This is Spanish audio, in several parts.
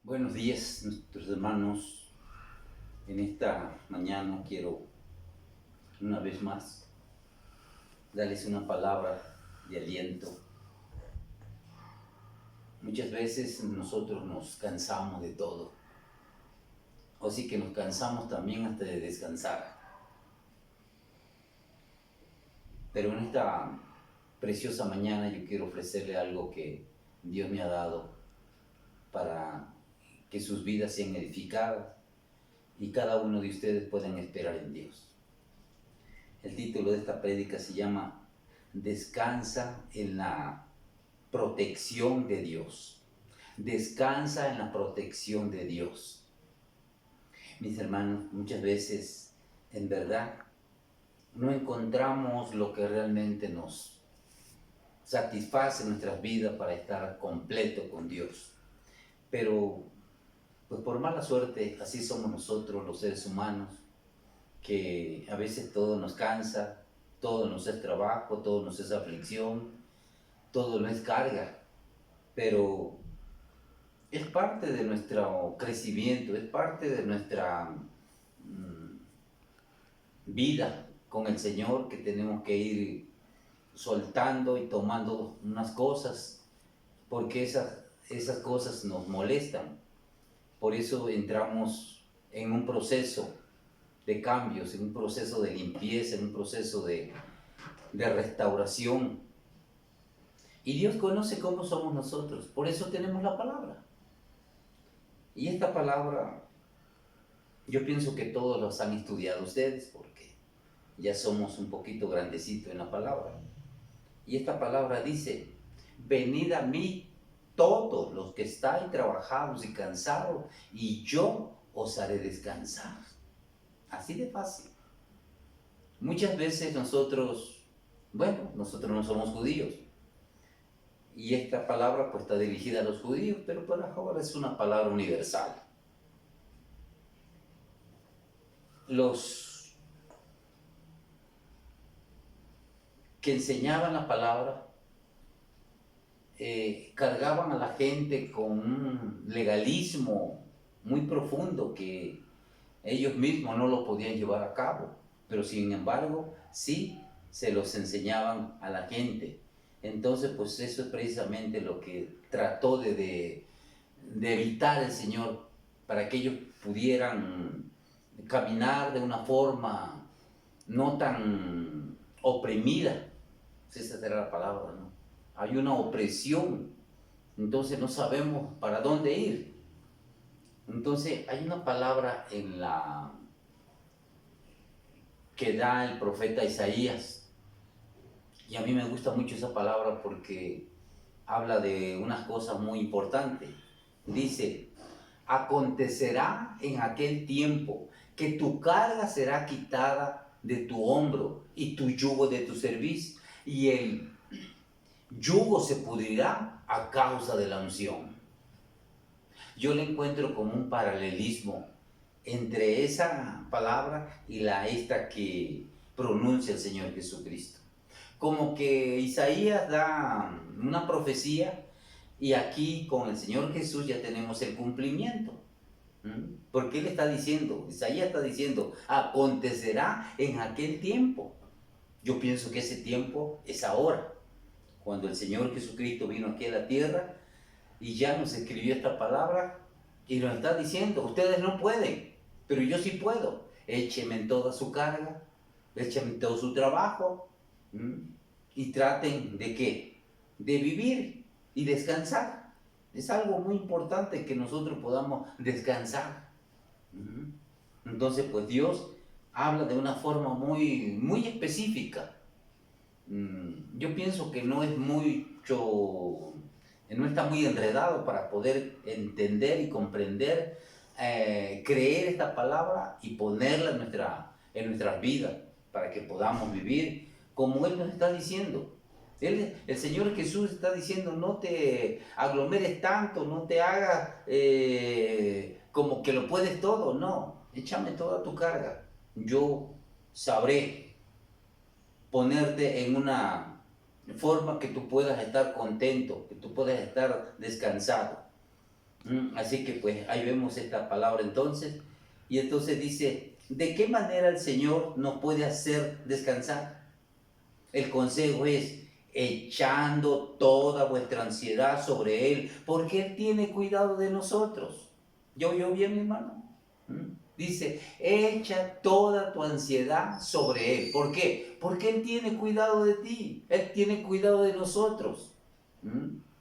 Buenos días, nuestros hermanos. En esta mañana quiero una vez más darles una palabra de aliento. Muchas veces nosotros nos cansamos de todo, o sí que nos cansamos también hasta de descansar. Pero en esta preciosa mañana yo quiero ofrecerle algo que Dios me ha dado para que sus vidas sean edificadas y cada uno de ustedes puedan esperar en Dios. El título de esta prédica se llama Descansa en la protección de Dios. Descansa en la protección de Dios. Mis hermanos, muchas veces, en verdad, no encontramos lo que realmente nos satisface nuestras vidas para estar completo con Dios. Pero, pues por mala suerte, así somos nosotros los seres humanos, que a veces todo nos cansa, todo nos es trabajo, todo nos es aflicción, todo no es carga, pero es parte de nuestro crecimiento, es parte de nuestra vida con el Señor, que tenemos que ir soltando y tomando unas cosas, porque esas cosas nos molestan. Por eso entramos en un proceso de cambios, en un proceso de limpieza, en un proceso de restauración. Y Dios conoce cómo somos nosotros, por eso tenemos la palabra. Y esta palabra, yo pienso que todos los han estudiado ustedes, porque ya somos un poquito grandecitos en la palabra. Y esta palabra dice: venid a mí todos los que estáis trabajados y cansados, y yo os haré descansar. Así de fácil. Muchas veces nosotros no somos judíos, y esta palabra pues está dirigida a los judíos, pero para ahora es una palabra universal. Los que enseñaban la palabra cargaban a la gente con un legalismo muy profundo que ellos mismos no lo podían llevar a cabo, pero sin embargo sí se los enseñaban a la gente. Entonces pues eso es precisamente lo que trató de evitar el Señor, para que ellos pudieran caminar de una forma no tan oprimida. Esa será la palabra, ¿no? Hay una opresión, entonces no sabemos para dónde ir. Entonces hay una palabra que da el profeta Isaías, y a mí me gusta mucho esa palabra porque habla de unas cosas muy importantes. Dice: acontecerá en aquel tiempo que tu carga será quitada de tu hombro y tu yugo de tu cerviz, y el yugo se pudrirá a causa de la unción. Yo le encuentro como un paralelismo entre esa palabra y esta que pronuncia el Señor Jesucristo. Como que Isaías da una profecía, y aquí con el Señor Jesús ya tenemos el cumplimiento. Porque Él está diciendo, Isaías está diciendo, acontecerá en aquel tiempo. Yo pienso que ese tiempo es ahora, cuando el Señor Jesucristo vino aquí a la tierra y ya nos escribió esta palabra y nos está diciendo: ustedes no pueden, pero yo sí puedo. Échenme en toda su carga, échenme en todo su trabajo, y traten ¿de qué? De vivir y descansar. Es algo muy importante que nosotros podamos descansar. Entonces pues Dios habla de una forma muy, muy específica. Yo pienso que no está muy enredado para poder entender y comprender, creer esta palabra y ponerla en nuestras vidas, para que podamos vivir como Él nos está diciendo. El Señor Jesús está diciendo: no te aglomeres tanto, no te hagas como que lo puedes todo. No, échame toda tu carga. Yo sabré ponerte en una forma que tú puedas estar contento, que tú puedas estar descansado. Así que pues ahí vemos esta palabra entonces. Y entonces dice, ¿de qué manera el Señor nos puede hacer descansar? El consejo es echando toda vuestra ansiedad sobre Él, porque Él tiene cuidado de nosotros. ¿Yo oyó bien, mi hermano? Dice, echa toda tu ansiedad sobre Él. ¿Por qué? Porque Él tiene cuidado de ti. Él tiene cuidado de nosotros.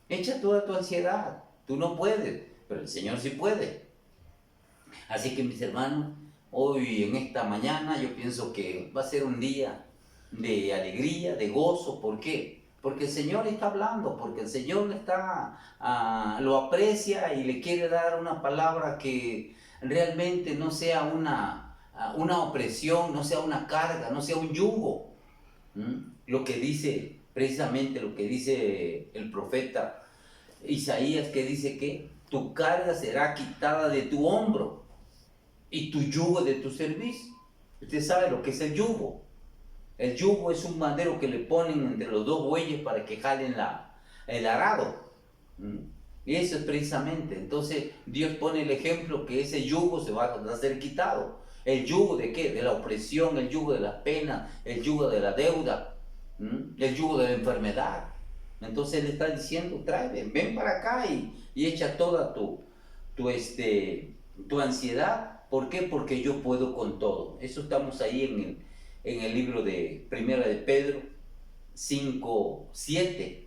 Echa toda tu ansiedad. Tú no puedes, pero el Señor sí puede. Así que mis hermanos, hoy en esta mañana yo pienso que va a ser un día de alegría, de gozo. ¿Por qué? Porque el Señor está hablando, porque el Señor lo aprecia y le quiere dar una palabra que realmente no sea una opresión, no sea una carga, no sea un yugo. Lo que dice, precisamente lo que dice el profeta Isaías, que dice que tu carga será quitada de tu hombro y tu yugo de tu servicio. Usted sabe lo que es el yugo. El yugo es un madero que le ponen entre los dos bueyes para que jalen el arado. Y eso es precisamente. Entonces Dios pone el ejemplo que ese yugo se va a ser quitado. ¿El yugo de qué? De la opresión, el yugo de la pena, el yugo de la deuda, el yugo de la enfermedad. Entonces Él está diciendo, ven para acá y echa toda tu ansiedad. ¿Por qué? Porque yo puedo con todo. Eso estamos ahí en el libro de Primera de Pedro 5:7.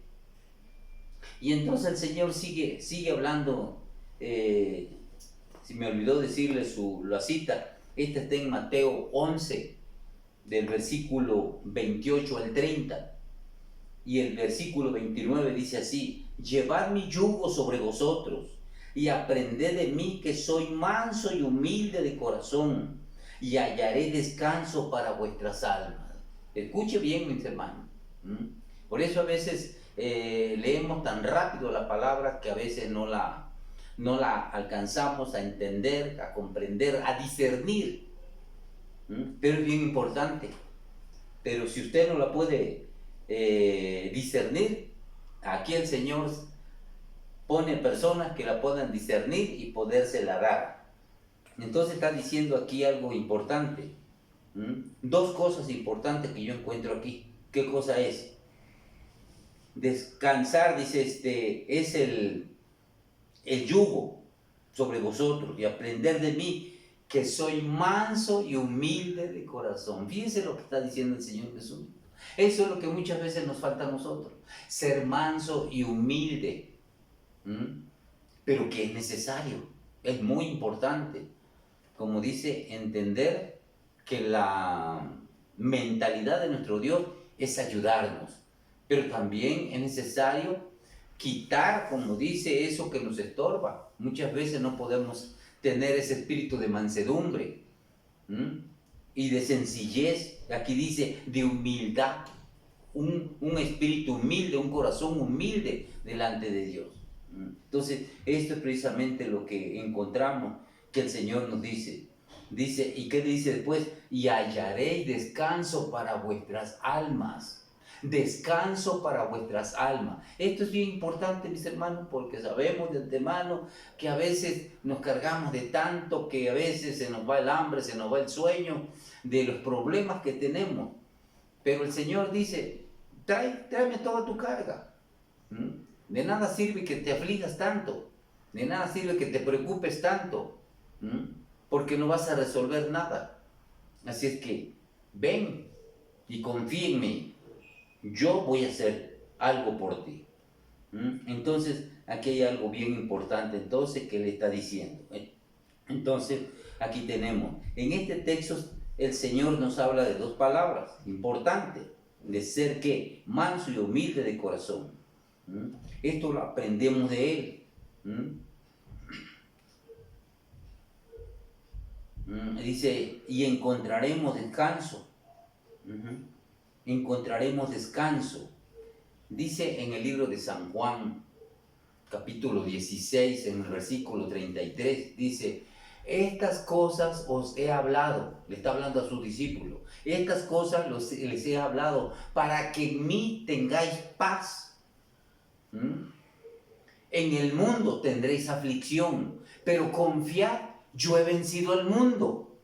Y entonces el Señor sigue hablando. Si me olvidó decirle la cita, esta está en Mateo 11, del versículo 28 al 30. Y el versículo 29 dice así: llevad mi yugo sobre vosotros y aprended de mí, que soy manso y humilde de corazón, y hallaré descanso para vuestras almas. Escuche bien, mis hermanos. Por eso a veces leemos tan rápido la palabra que a veces no la alcanzamos a entender, a comprender, a discernir. Pero es bien importante. Pero si usted no la puede discernir, aquí el Señor pone personas que la puedan discernir y podérsela dar. Entonces está diciendo aquí algo importante. Dos cosas importantes que yo encuentro aquí. ¿Qué cosa es? Descansar, dice, es el yugo sobre vosotros, y aprender de mí, que soy manso y humilde de corazón. Fíjense lo que está diciendo el Señor Jesús. Eso es lo que muchas veces nos falta a nosotros, ser manso y humilde. Pero que es necesario, es muy importante. Como dice, entender que la mentalidad de nuestro Dios es ayudarnos, pero también es necesario quitar, como dice, eso que nos estorba. Muchas veces no podemos tener ese espíritu de mansedumbre y de sencillez. Aquí dice de humildad, un espíritu humilde, un corazón humilde delante de Dios. Entonces, esto es precisamente lo que encontramos que el Señor nos dice. Dice, ¿y qué dice después? Y hallaréis descanso para vuestras almas. Descanso para vuestras almas. Esto es bien importante, mis hermanos, porque sabemos de antemano que a veces nos cargamos de tanto, que a veces se nos va el hambre, se nos va el sueño, de los problemas que tenemos. Pero el Señor dice, tráeme toda tu carga. De nada sirve que te aflijas tanto, de nada sirve que te preocupes tanto, porque no vas a resolver nada. Así es que ven y confía en mí. Yo voy a hacer algo por ti. Entonces, aquí hay algo bien importante entonces que le está diciendo. Entonces, aquí tenemos, en este texto el Señor nos habla de dos palabras importantes, de ser ¿qué? Manso y humilde de corazón. Esto lo aprendemos de Él. Dice, y encontraremos descanso. Encontraremos descanso. Dice en el libro de San Juan, capítulo 16, en el versículo 33, dice, estas cosas os he hablado, le está hablando a sus discípulos, estas cosas les he hablado para que en mí tengáis paz. En el mundo tendréis aflicción, pero confiad, yo he vencido al mundo.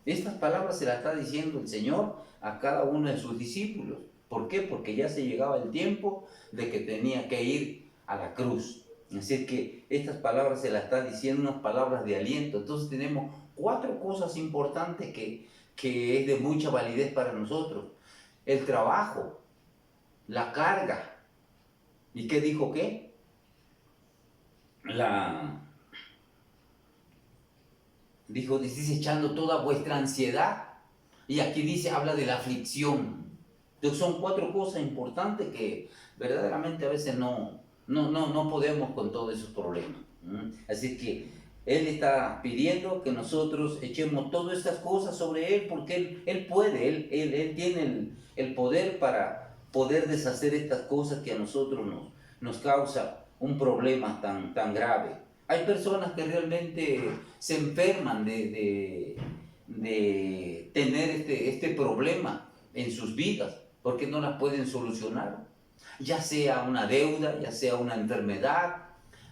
Estas palabras se las está diciendo el Señor a cada uno de sus discípulos. ¿Por qué? Porque ya se llegaba el tiempo de que tenía que ir a la cruz. Así que estas palabras se las está diciendo, unas palabras de aliento. Entonces tenemos 4 cosas importantes que es de mucha validez para nosotros. El trabajo, la carga. ¿Y qué dijo qué? Dice, echando toda vuestra ansiedad. Y aquí dice, habla de la aflicción. Entonces son 4 cosas importantes que verdaderamente a veces no podemos con todos esos problemas. Así que Él está pidiendo que nosotros echemos todas estas cosas sobre Él, porque Él puede, Él tiene el poder para poder deshacer estas cosas que a nosotros nos causa un problema tan grave. Hay personas que realmente se enferman de tener este problema en sus vidas, porque no las pueden solucionar, ya sea una deuda, ya sea una enfermedad,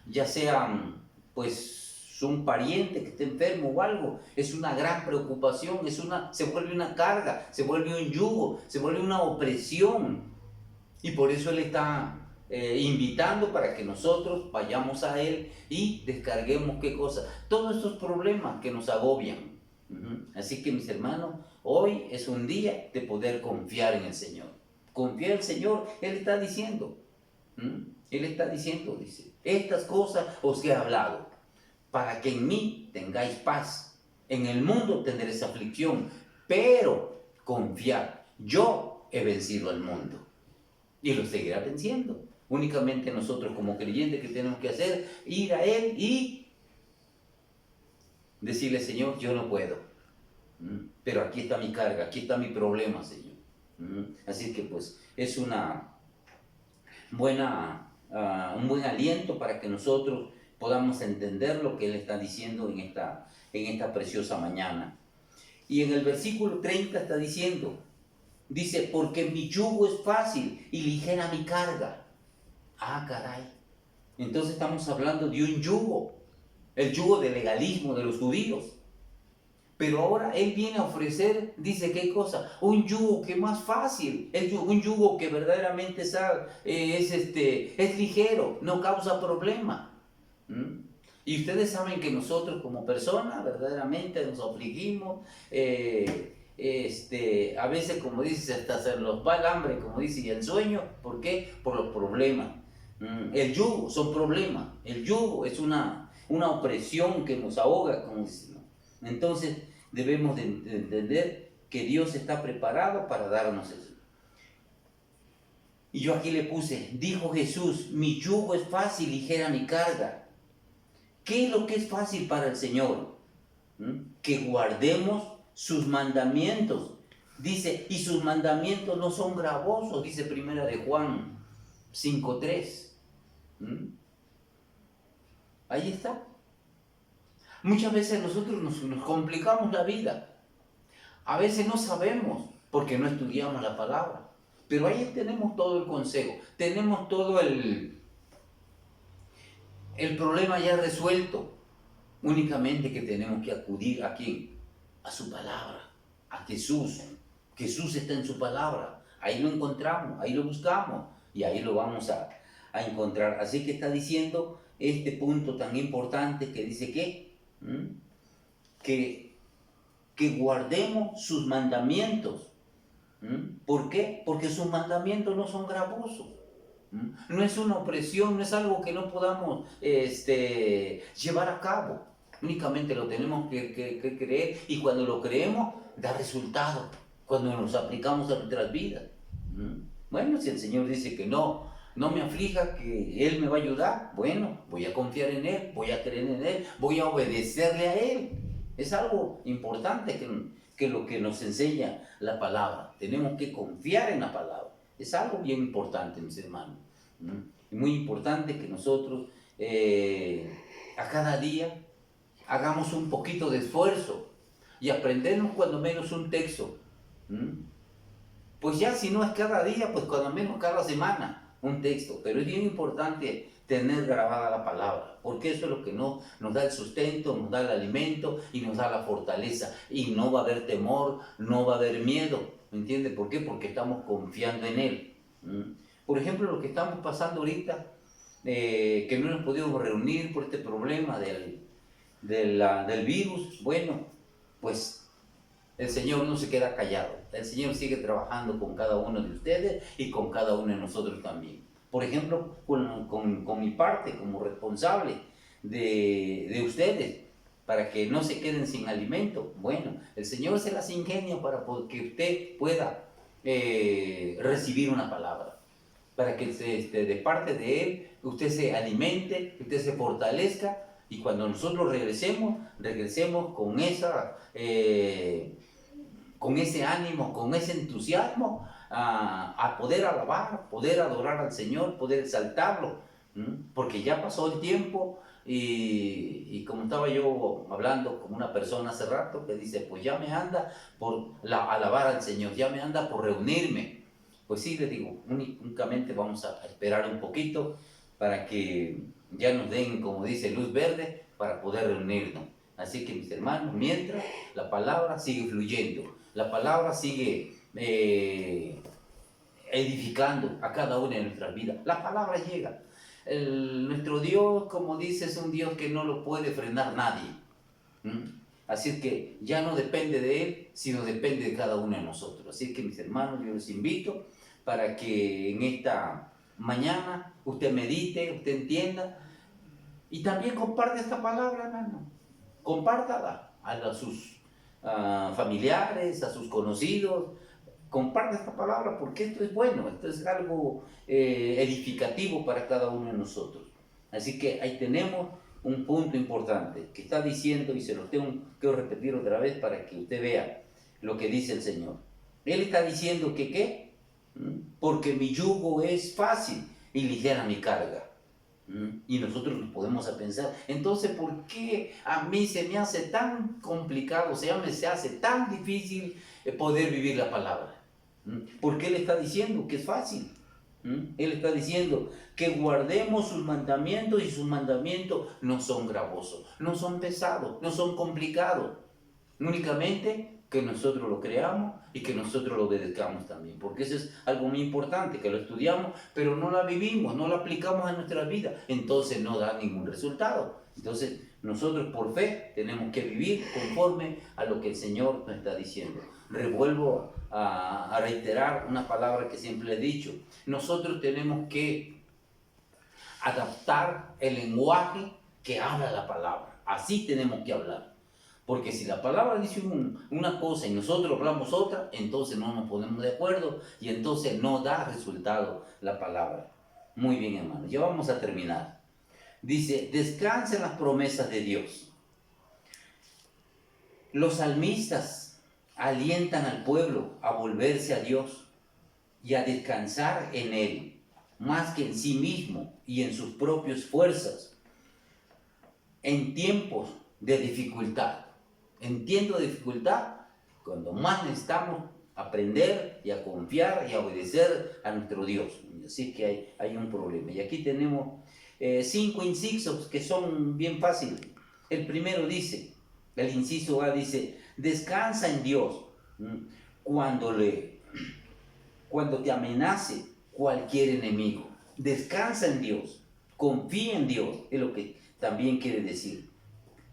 ya sea pues un pariente que esté enfermo o algo. Es una gran preocupación, se vuelve una carga, se vuelve un yugo, se vuelve una opresión, y por eso Él está invitando para que nosotros vayamos a Él y descarguemos ¿qué cosa? Todos estos problemas que nos agobian. Así que mis hermanos, hoy es un día de poder confiar en el Señor. Confiar en el Señor, Él está diciendo, dice, estas cosas os he hablado, para que en mí tengáis paz. En el mundo tendréis aflicción, pero confiad, yo he vencido al mundo. Y lo seguirá venciendo. Únicamente nosotros como creyentes que tenemos que hacer, ir a Él y decirle, Señor, yo no puedo, pero aquí está mi carga, aquí está mi problema, Señor. Así que pues es un buen aliento para que nosotros podamos entender lo que Él está diciendo en esta preciosa mañana. Y en el versículo 30 está diciendo, dice, porque mi yugo es fácil y ligera mi carga. Ah, caray. Entonces estamos hablando de un yugo, el yugo del legalismo de los judíos. Pero ahora Él viene a ofrecer, dice, ¿qué cosa? Un yugo que es más fácil, un yugo que verdaderamente es ligero, no causa problema. Y ustedes saben que nosotros como personas verdaderamente nos afligimos, a veces, como dice, hasta se nos va el hambre, como dice, y el sueño. ¿Por qué? Por los problemas. El yugo son problemas, el yugo es una opresión que nos ahoga, como dice, ¿no? Entonces debemos de entender que Dios está preparado para darnos eso. Y yo aquí le puse, dijo Jesús, mi yugo es fácil, ligera mi carga. ¿Qué es lo que es fácil para el Señor? Que guardemos sus mandamientos. Dice, y sus mandamientos no son gravosos, dice primera de Juan 5:3. Ahí está. Muchas veces nosotros nos complicamos la vida. A veces no sabemos porque no estudiamos la palabra. Pero ahí tenemos todo el consejo. Tenemos todo el problema ya resuelto. Únicamente que tenemos que acudir ¿a quién? A su palabra, a Jesús. Jesús está en su palabra. Ahí lo encontramos, ahí lo buscamos y ahí lo vamos a encontrar. Así que está diciendo este punto tan importante que dice que guardemos sus mandamientos. ¿Por qué? Porque sus mandamientos no son gravosos. No es una opresión, no es algo que no podamos llevar a cabo. Únicamente lo tenemos que creer, y cuando lo creemos da resultado, cuando nos aplicamos a nuestras vidas. Bueno, si el Señor dice que no me aflija, que Él me va a ayudar, bueno, voy a confiar en Él, voy a creer en Él, voy a obedecerle a Él. Es algo importante que lo que nos enseña la palabra. Tenemos que confiar en la palabra. Es algo bien importante, mis hermanos. Es muy importante que nosotros a cada día hagamos un poquito de esfuerzo y aprendemos cuando menos un texto. Pues ya si no es cada día, pues cuando menos cada semana un texto. Pero es bien importante tener grabada la palabra, porque eso es lo que nos da el sustento, nos da el alimento y nos da la fortaleza. Y no va a haber temor, no va a haber miedo, ¿me entiende? ¿Por qué? Porque estamos confiando en Él. Por ejemplo, lo que estamos pasando ahorita, que no nos podemos reunir por este problema del virus, bueno, pues el Señor no se queda callado. El Señor sigue trabajando con cada uno de ustedes y con cada uno de nosotros también. Por ejemplo, con mi parte como responsable de ustedes, para que no se queden sin alimento. Bueno, el Señor se las ingenia para que usted pueda recibir una palabra, para que de parte de Él usted se alimente, usted se fortalezca, y cuando nosotros regresemos con ese ánimo, con ese entusiasmo, a poder alabar, poder adorar al Señor, poder exaltarlo, porque ya pasó el tiempo. Y como estaba yo hablando con una persona hace rato que dice, pues ya me anda por alabar al Señor, ya me anda por reunirme. Pues sí, le digo, únicamente vamos a esperar un poquito para que ya nos den, como dice, luz verde para poder reunirnos. Así que, mis hermanos, mientras la palabra sigue fluyendo, la palabra sigue edificando a cada una de nuestras vidas. La palabra llega. Nuestro Dios, como dice, es un Dios que no lo puede frenar nadie. Así que ya no depende de Él, sino depende de cada uno de nosotros. Así que, mis hermanos, yo les invito para que en esta mañana usted medite, usted entienda y también comparte esta palabra, hermano. Compártala a sus familiares, a sus conocidos. Comparte esta palabra porque esto es bueno, esto es algo edificativo para cada uno de nosotros. Así que ahí tenemos un punto importante que está diciendo, y se lo quiero repetir otra vez para que usted vea lo que dice el Señor. Él está diciendo que ¿qué? Porque mi yugo es fácil y ligera mi carga. Y nosotros nos podemos pensar, entonces, ¿por qué a mí se me hace tan complicado, se hace tan difícil poder vivir la palabra? Porque Él está diciendo que es fácil. Él está diciendo que guardemos sus mandamientos, y sus mandamientos no son gravosos, no son pesados, no son complicados. Únicamente que nosotros lo creamos y que nosotros lo obedezcamos también, porque eso es algo muy importante, que lo estudiamos, pero no la vivimos, no la aplicamos a nuestra vida, entonces no da ningún resultado. Entonces nosotros por fe tenemos que vivir conforme a lo que el Señor nos está diciendo. Revuelvo a reiterar una palabra que siempre he dicho: nosotros tenemos que adaptar el lenguaje que habla la palabra, así tenemos que hablar. Porque si la palabra dice una cosa y nosotros hablamos otra, entonces no nos ponemos de acuerdo y entonces no da resultado la palabra. Muy bien, hermanos, ya vamos a terminar. Dice, descansa en las promesas de Dios. Los salmistas alientan al pueblo a volverse a Dios y a descansar en Él, más que en sí mismo y en sus propias fuerzas, en tiempos de dificultad. Entiendo dificultad cuando más necesitamos aprender y a confiar y a obedecer a nuestro Dios. Así que hay un problema. Y aquí tenemos 5 incisos que son bien fáciles. El primero dice, el inciso A dice, descansa en Dios cuando te amenace cualquier enemigo. Descansa en Dios, confía en Dios, es lo que también quiere decir.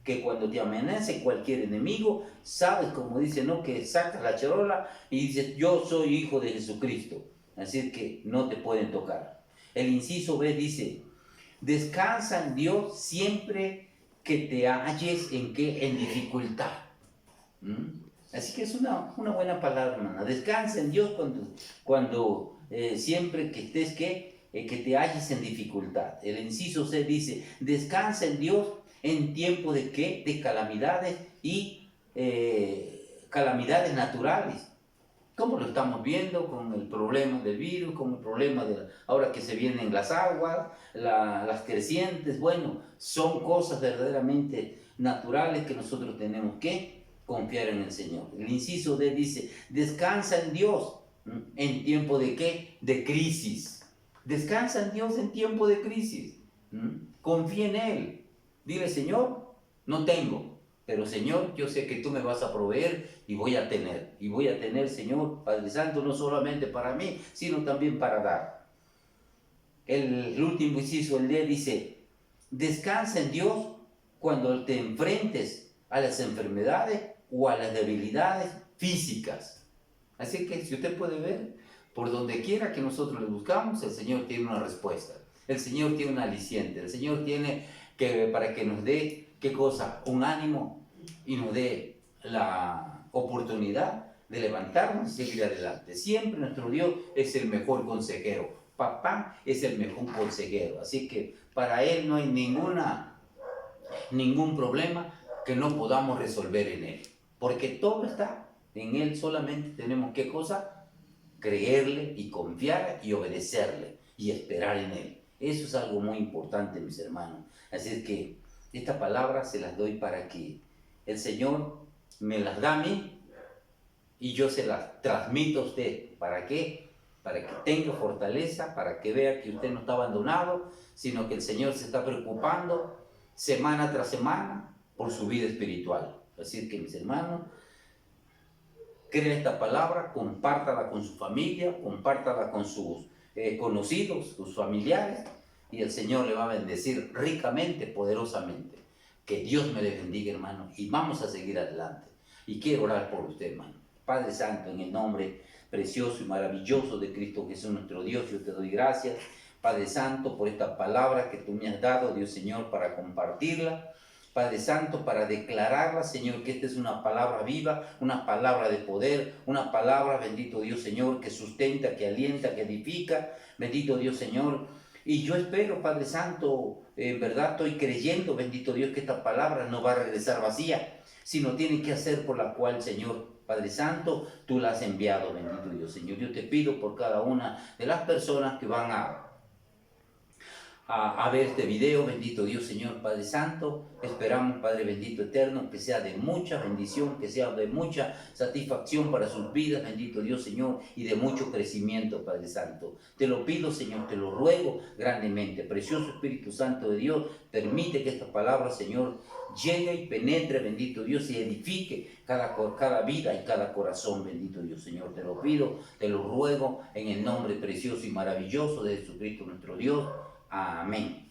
Que cuando te amenace cualquier enemigo, sabes, como dice, ¿no? Que sacas la charola y dices, yo soy hijo de Jesucristo. Así que no te pueden tocar. El inciso B dice, descansa en Dios siempre que te halles en dificultad. Así que es una buena palabra, hermana. Descansa en Dios cuando siempre que estés que te halles en dificultad. El inciso C dice, descansa en Dios en tiempo de ¿qué? De calamidades y calamidades naturales. Como lo estamos viendo con el problema del virus, con el problema de ahora que se vienen las aguas, las crecientes. Bueno, son cosas verdaderamente naturales que nosotros tenemos que confiar en el Señor. El inciso D dice, descansa en Dios en tiempo de ¿qué? De crisis. Descansa en Dios en tiempo de crisis. Confía en Él. Dile, Señor, no tengo, pero Señor, yo sé que tú me vas a proveer y voy a tener. Y voy a tener, Señor, Padre Santo, no solamente para mí, sino también para dar. El último inciso, el D dice, descansa en Dios cuando te enfrentes a las enfermedades o a las debilidades físicas. Así que si usted puede ver, por donde quiera que nosotros le buscamos, el Señor tiene una respuesta. El Señor tiene un aliciente. El Señor tiene que, para que nos dé, ¿qué cosa? Un ánimo y nos dé la oportunidad de levantarnos y seguir adelante. Siempre nuestro Dios es el mejor consejero. Papá es el mejor consejero. Así que para Él no hay ningún problema que no podamos resolver en Él. Porque todo está en Él, solamente tenemos ¿qué cosa? Creerle y confiar y obedecerle y esperar en Él. Eso es algo muy importante, mis hermanos. Así es que esta palabra se las doy para que el Señor me las da a mí y yo se las transmito a usted. ¿Para qué? Para que tenga fortaleza, para que vea que usted no está abandonado, sino que el Señor se está preocupando semana tras semana por su vida espiritual. Así que, mis hermanos, crea esta palabra, compártala con su familia, compártala con sus conocidos, sus familiares, y el Señor le va a bendecir ricamente, poderosamente. Que Dios me le bendiga, hermano, y vamos a seguir adelante. Y quiero orar por usted, hermano. Padre Santo, en el nombre precioso y maravilloso de Cristo Jesús, nuestro Dios, yo te doy gracias, Padre Santo, por esta palabra que tú me has dado, Dios Señor, para compartirla. Padre Santo, para declararla, Señor, que esta es una palabra viva, una palabra de poder, una palabra, bendito Dios, Señor, que sustenta, que alienta, que edifica, bendito Dios, Señor. Y yo espero, Padre Santo, en verdad estoy creyendo, bendito Dios, que esta palabra no va a regresar vacía, sino tiene que hacer por la cual, Señor, Padre Santo, tú la has enviado, bendito Dios, Señor. Yo te pido por cada una de las personas que van a ver este video, bendito Dios, Señor, Padre Santo. Esperamos, Padre bendito eterno, que sea de mucha bendición, que sea de mucha satisfacción para sus vidas, bendito Dios, Señor, y de mucho crecimiento, Padre Santo. Te lo pido, Señor, te lo ruego grandemente. Precioso Espíritu Santo de Dios, permite que esta palabra, Señor, llegue y penetre, bendito Dios, y edifique cada vida y cada corazón, bendito Dios, Señor. Te lo pido, te lo ruego, en el nombre precioso y maravilloso de Jesucristo nuestro Dios. Amén.